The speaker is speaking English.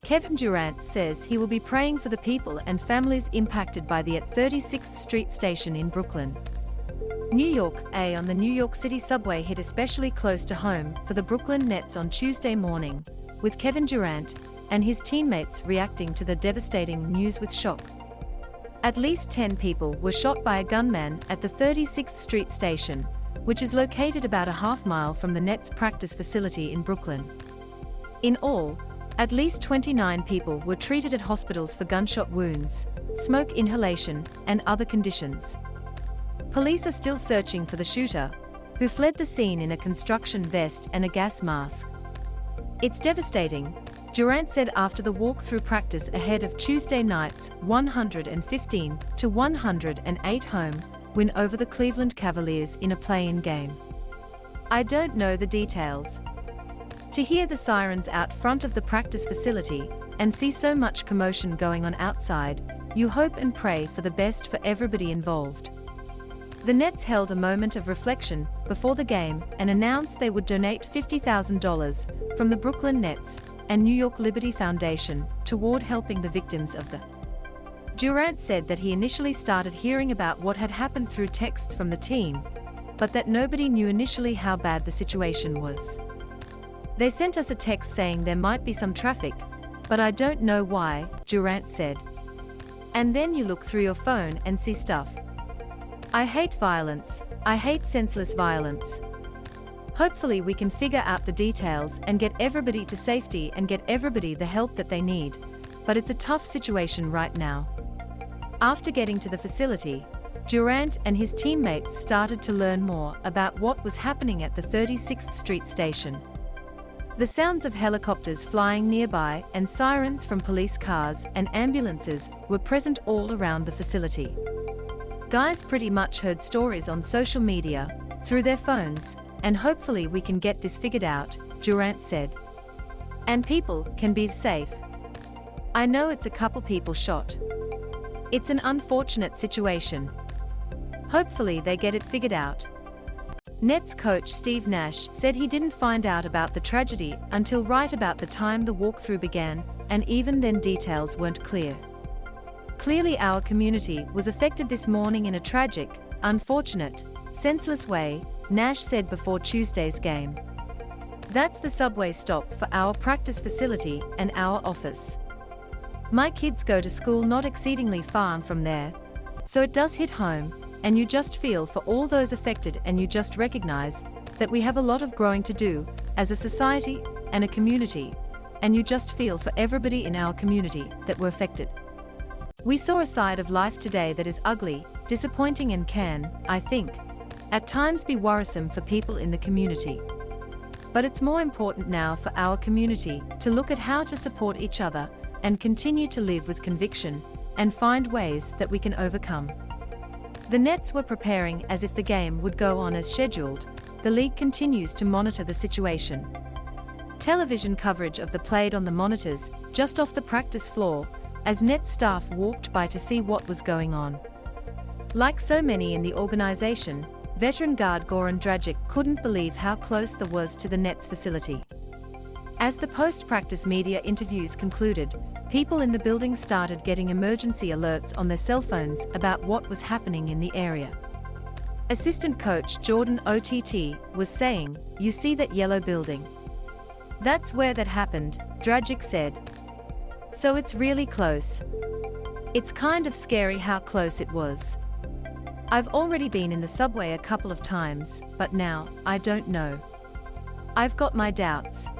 Kevin Durant says he will be praying for the people and families impacted by the 36th Street station in Brooklyn, New York. On the New York City subway hit especially close to home for the Brooklyn Nets on Tuesday morning, with Kevin Durant and his teammates reacting to the devastating news with shock. At least 10 people were shot by a gunman at the 36th Street station, which is located about a half-mile from the Nets practice facility in Brooklyn. In all, at least 29 people were treated at hospitals for gunshot wounds, smoke inhalation, and other conditions. Police are still searching for the shooter, who fled the scene in a construction vest and a gas mask. "It's devastating," Durant said after the walk-through practice ahead of Tuesday night's 115-108 home win over the Cleveland Cavaliers in a play-in game. "I don't know the details. To hear the sirens out front of the practice facility and see so much commotion going on outside, you hope and pray for the best for everybody involved." The Nets held a moment of reflection before the game and announced they would donate $50,000 from the Brooklyn Nets and New York Liberty Foundation toward helping the victims of the. Durant said that he initially started hearing about what had happened through texts from the team, but that nobody knew initially how bad the situation was. "They sent us a text saying there might be some traffic, but I don't know why," Durant said. "And then you look through your phone and see stuff. I hate violence. I hate senseless violence. Hopefully we can figure out the details and get everybody to safety and get everybody the help that they need, but it's a tough situation right now." After getting to the facility, Durant and his teammates started to learn more about what was happening at the 36th Street station. The sounds of helicopters flying nearby and sirens from police cars and ambulances were present all around the facility. "Guys pretty much heard stories on social media, through their phones, and hopefully we can get this figured out," Durant said. "And people can be safe. I know it's a couple people shot. It's an unfortunate situation. Hopefully they get it figured out." Nets coach Steve Nash said he didn't find out about the tragedy until right about the time the walkthrough began, and even then details weren't clear. "Clearly our community was affected this morning in a tragic, unfortunate, senseless way," Nash said before Tuesday's game. "That's the subway stop for our practice facility and our office. My kids go to school not exceedingly far from there, so it does hit home, and you just feel for all those affected and you just recognize that we have a lot of growing to do as a society and a community, and you just feel for everybody in our community that were affected. We saw a side of life today that is ugly, disappointing and can, I think, at times be worrisome for people in the community. But it's more important now for our community to look at how to support each other and continue to live with conviction and find ways that we can overcome." The Nets were preparing as if the game would go on as scheduled. The league continues to monitor the situation. Television coverage of the played on the monitors just off the practice floor as Nets staff walked by to see what was going on. Like so many in the organization, veteran guard Goran Dragic couldn't believe how close the was to the Nets facility. As the post-practice media interviews concluded, people in the building started getting emergency alerts on their cell phones about what was happening in the area. Assistant coach Jordan Ott was saying, "You see that yellow building? That's where that happened," Dragic said. "So it's really close. It's kind of scary how close it was. I've already been in the subway a couple of times, but now, I don't know. I've got my doubts."